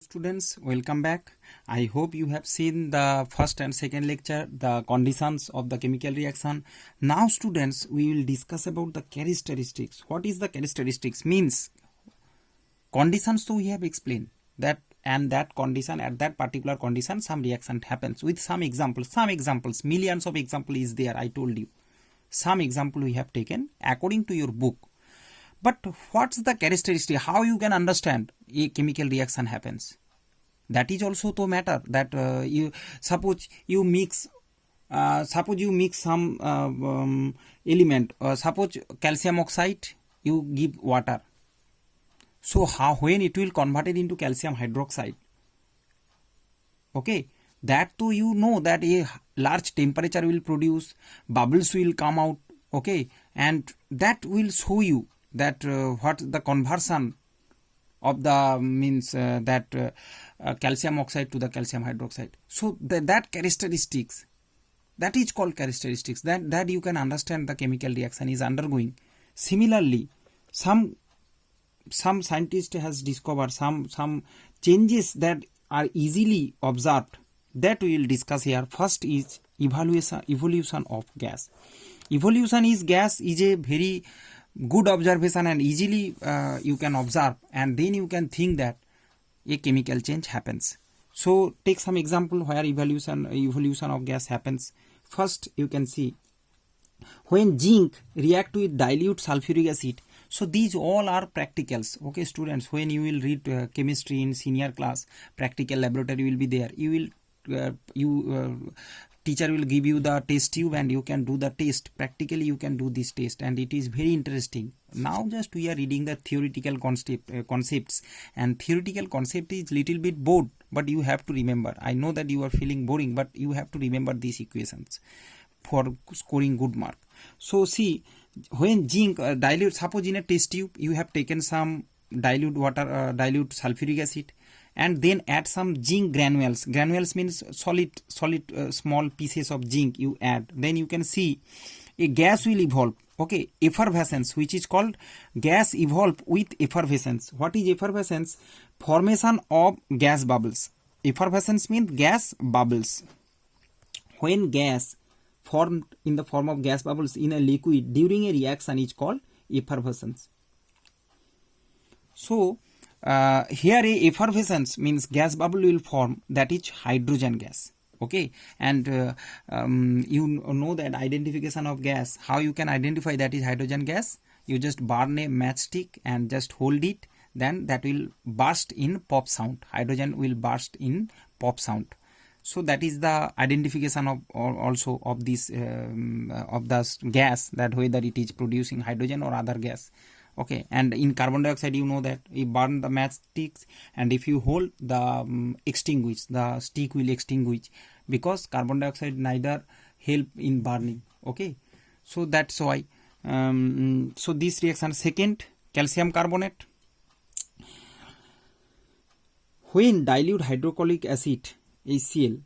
Students, welcome back. I hope you have seen the first and second lecture, the conditions of the chemical reaction. Now students, we will discuss about the characteristics. What is the characteristics? Means conditions, so we have explained that, and that condition, at that particular condition some reaction happens with some examples, millions of example is there. I told you some example we have taken according to your book. But what's the characteristic? How you can understand a chemical reaction happens? That is also to matter. That you suppose you mix some element. Suppose calcium oxide, you give water. So how when it will convert it into calcium hydroxide? Okay, that too you know that a large temperature will produce, bubbles will come out. Okay, and that will show you that what the conversion of the means calcium oxide to the calcium hydroxide. So that characteristics, that is called characteristics, that you can understand the chemical reaction is undergoing. Similarly, some scientist has discovered some changes that are easily observed, that we will discuss here. First is evolution of gas. Evolution is gas is a very good observation and easily you can observe, and then you can think that a chemical change happens. So take some example where evolution of gas happens. First you can see when zinc react with dilute sulfuric acid. So these all are practicals. Okay students, when you will read chemistry in senior class, practical laboratory will be there. You will teacher will give you the test tube and you can do the test. Practically you can do this test and it is very interesting. Now just we are reading the theoretical concepts, and theoretical concept is little bit bored, but you have to remember. I know that you are feeling boring, but you have to remember these equations for scoring good mark. So see, when zinc dilute, suppose in a test tube you have taken some dilute water, dilute sulfuric acid, and then add some zinc granules. Granules means solid small pieces of zinc you add. Then you can see a gas will evolve. Okay, effervescence, which is called gas evolve with effervescence. What is effervescence? Formation of gas bubbles. Effervescence means gas bubbles. When gas formed in the form of gas bubbles in a liquid during a reaction is called effervescence. So here a effervescence means gas bubble will form, that is hydrogen gas. Okay, and you know that identification of gas, how you can identify that is hydrogen gas? You just burn a matchstick and just hold it, then that will burst in pop sound. Hydrogen will burst in pop sound. So that is the identification of also of this of the gas, that whether it is producing hydrogen or other gas. Okay, and in carbon dioxide you know that you burn the matchsticks, and if you hold the extinguish, the stick will extinguish, because carbon dioxide neither help in burning. Okay, so that's why so this reaction. Second, calcium carbonate. When dilute hydrochloric acid HCl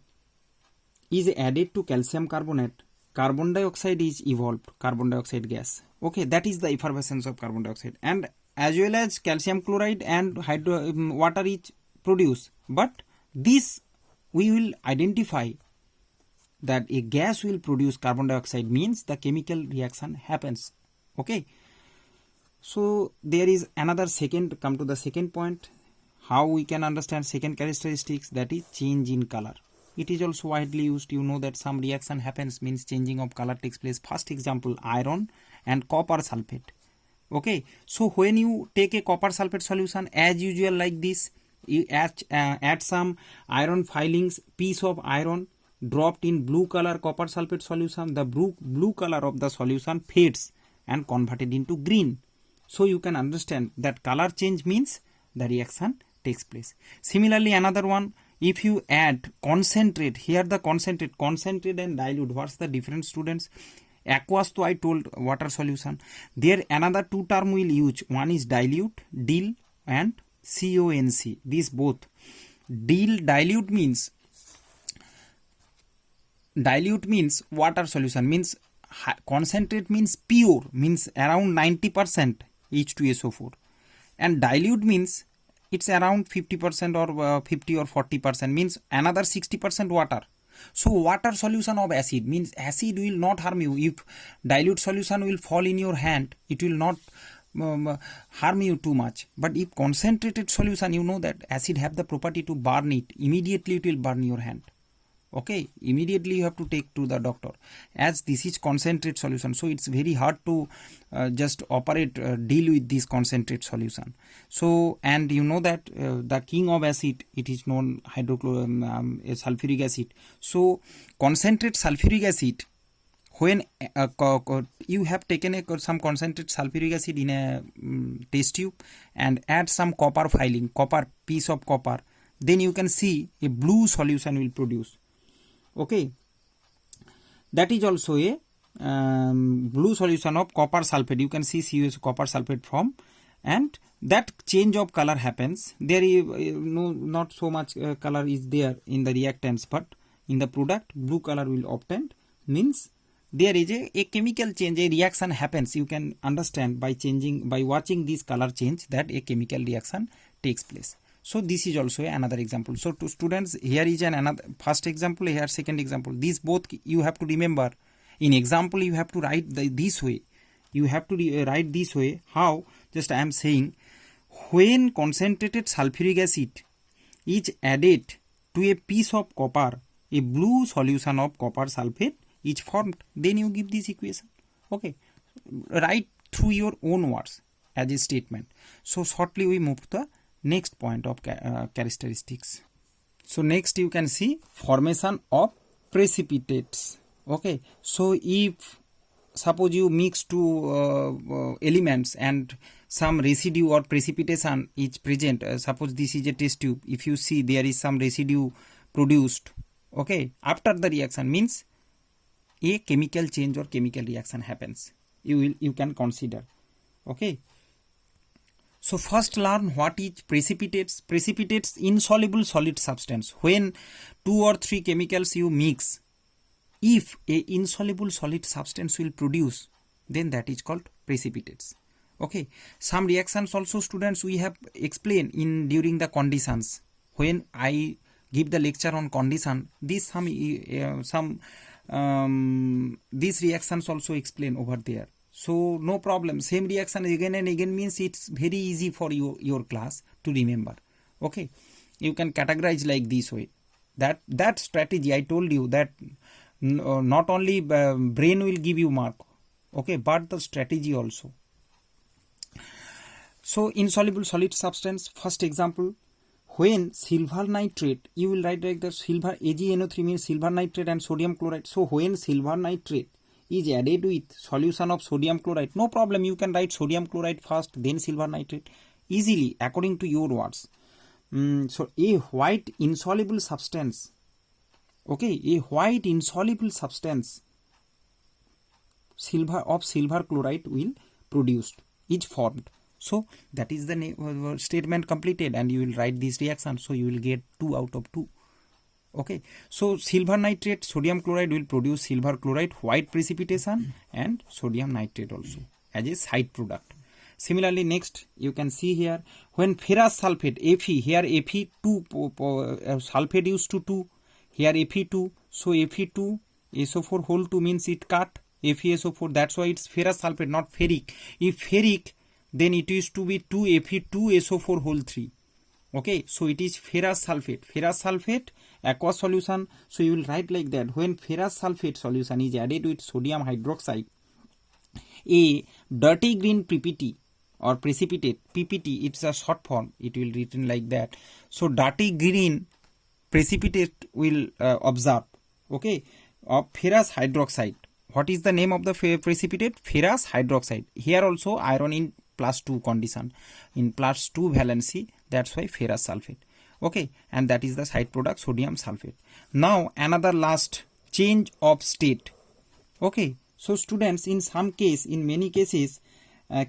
is added to calcium carbonate, carbon dioxide is evolved, carbon dioxide gas. Okay, that is the effervescence of carbon dioxide, and as well as calcium chloride and water is produced. But this we will identify that a gas will produce carbon dioxide, means the chemical reaction happens. Okay, so there is another second, come to the second point, how we can understand second characteristics, that is change in color. It is also widely used. You know that some reaction happens, means changing of color takes place. First example, iron and copper sulfate. Okay, so when you take a copper sulfate solution, as usual like this, you add some iron filings, piece of iron dropped in blue color copper sulfate solution. The blue color of the solution fades and converted into green. So you can understand that color change means the reaction takes place. Similarly, another one, if you add concentrate, here the concentrate and dilute, what's the difference students? Aqueous, to I told water solution. There another two term will use. One is dilute, DIL, and CONC. These both. Dilute means water solution, means concentrate means pure, means around 90% H2SO4, and dilute means it's around 50% or 50 or 40%, means another 60% water. So water solution of acid means acid will not harm you. If dilute solution will fall in your hand, it will not harm you too much. But if concentrated solution, you know that acid have the property to burn it, immediately it will burn your hand. Okay, immediately you have to take to the doctor, as this is concentrate solution, so it's very hard to just operate, deal with this concentrate solution. So, and you know that the king of acid, it is known sulfuric acid. So concentrate sulfuric acid, when you have taken some concentrate sulfuric acid in a test tube and add some copper filling, piece of copper, then you can see a blue solution will produce. Okay, that is also a blue solution of copper sulfate. You can see CuS copper sulfate from, and that change of color happens. There is not so much color is there in the reactants, but in the product blue color will obtained, means there is a chemical change, a reaction happens. You can understand by watching this color change that a chemical reaction takes place. So this is also another example. So to students, here is another first example, here second example. These both you have to remember. In example, you have to write this way. You have to write this way. How? Just I am saying, when concentrated sulfuric acid is added to a piece of copper, a blue solution of copper sulfate is formed. Then you give this equation. Okay, write through your own words as a statement. So shortly we move to the next point of characteristics. So next you can see formation of precipitates. Okay, so if suppose you mix two elements and some residue or precipitation is present, suppose this is a test tube, if you see there is some residue produced, okay, after the reaction, means a chemical change or chemical reaction happens. You can consider. Okay, so first learn what is precipitates. Precipitates, insoluble solid substance. When 2 or 3 chemicals you mix, if a insoluble solid substance will produce, then that is called precipitates. Okay, some reactions also, students, we have explained during the conditions. When I give the lecture on condition, these reactions also explain over there. So no problem, same reaction again and again means it's very easy for your class to remember. Okay, you can categorize like this way. That strategy I told you, that not only brain will give you mark, okay, but the strategy also. So insoluble solid substance, first example, when silver nitrate, you will write like the silver, AgNO3 means silver nitrate and sodium chloride. So when silver nitrate is added with solution of sodium chloride, no problem, you can write sodium chloride first, then silver nitrate, easily according to your words. So a white insoluble substance, okay, a white insoluble substance silver chloride will produced, is formed. So that is the statement completed, and you will write this reaction, so you will get 2 out of 2. Okay, so silver nitrate, sodium chloride will produce silver chloride, white precipitation, and sodium nitrate also as a side product. Similarly, next you can see here, when ferrous sulfate, Fe, here Fe2, sulfate used to 2, here Fe2, so Fe2, SO4 whole 2 means it cut, FeSO4, that's why it's ferrous sulfate, not ferric. If ferric, then it used to be 2 Fe2SO4 whole 3. Okay, so it is ferrous sulfate, aqueous solution. So you will write like that, when ferrous sulfate solution is added with sodium hydroxide, a dirty green PPT or precipitate, PPT, it's a short form, it will written like that. So dirty green precipitate will observe, okay, of ferrous hydroxide. What is the name of the precipitate? Ferrous hydroxide. Here also iron in +2 condition, in +2 valency, that's why ferrous sulfate. Okay, and that is the side product sodium sulfate. Now another last, change of state. Okay, so students, in many cases,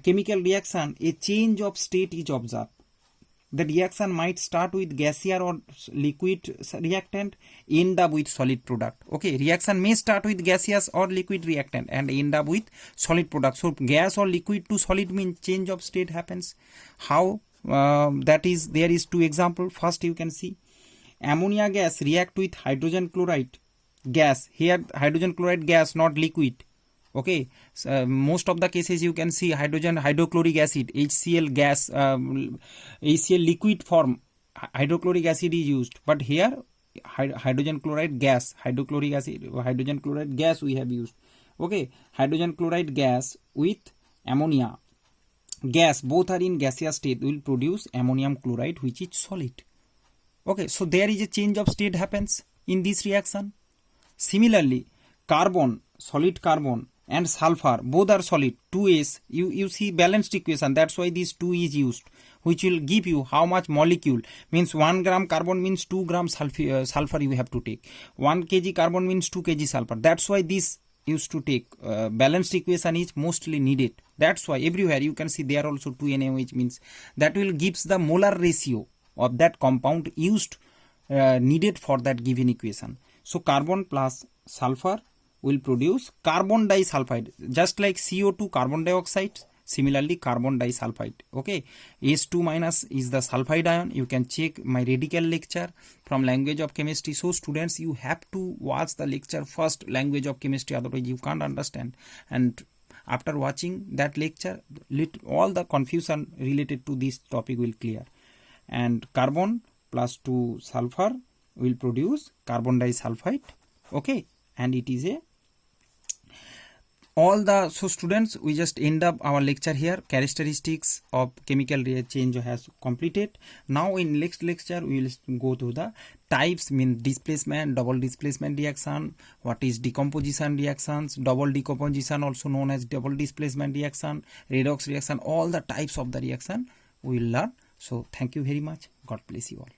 chemical reaction, a change of state is observed. The reaction might start with gaseous or liquid reactant, end up with solid product. Okay, reaction may start with gaseous or liquid reactant and end up with solid product. So gas or liquid to solid means change of state happens. How? that is, there is two example. First you can see ammonia gas react with hydrogen chloride gas. Here hydrogen chloride gas, not liquid. Okay, so, most of the cases you can see hydrochloric acid, HCl gas, HCl liquid form, hydrochloric acid is used, but here hydrogen chloride gas, hydrochloric acid, hydrogen chloride gas we have used. Okay, hydrogen chloride gas with ammonia gas, both are in gaseous state, will produce ammonium chloride, which is solid. Okay, so there is a change of state happens in this reaction. Similarly, carbon, solid carbon, and sulfur, both are solid, 2s, you see balanced equation, that's why this 2 is used, which will give you how much molecule, means 1 gram carbon means 2 gram sulfur you have to take, 1 kg carbon means 2 kg sulfur, that's why this used to take. Balanced equation is mostly needed, that's why everywhere you can see there also 2 NaOH, means that will gives the molar ratio of that compound used, needed for that given equation. So carbon plus sulfur will produce carbon disulfide, just like CO2 carbon dioxide, similarly carbon disulfide. Okay, H2 minus is the sulfide ion. You can check my radical lecture from language of chemistry. So students, you have to watch the lecture first, language of chemistry, otherwise you can't understand. And after watching that lecture, all the confusion related to this topic will clear. And carbon plus 2 sulfur will produce carbon disulfide. Okay, and it is a all the, so students, we just end up our lecture here. Characteristics of chemical change has completed. Now in next lecture we will go to the types, mean displacement, double displacement reaction, what is decomposition reactions, double decomposition also known as double displacement reaction, redox reaction, all the types of the reaction we will learn. So thank you very much. God bless you all.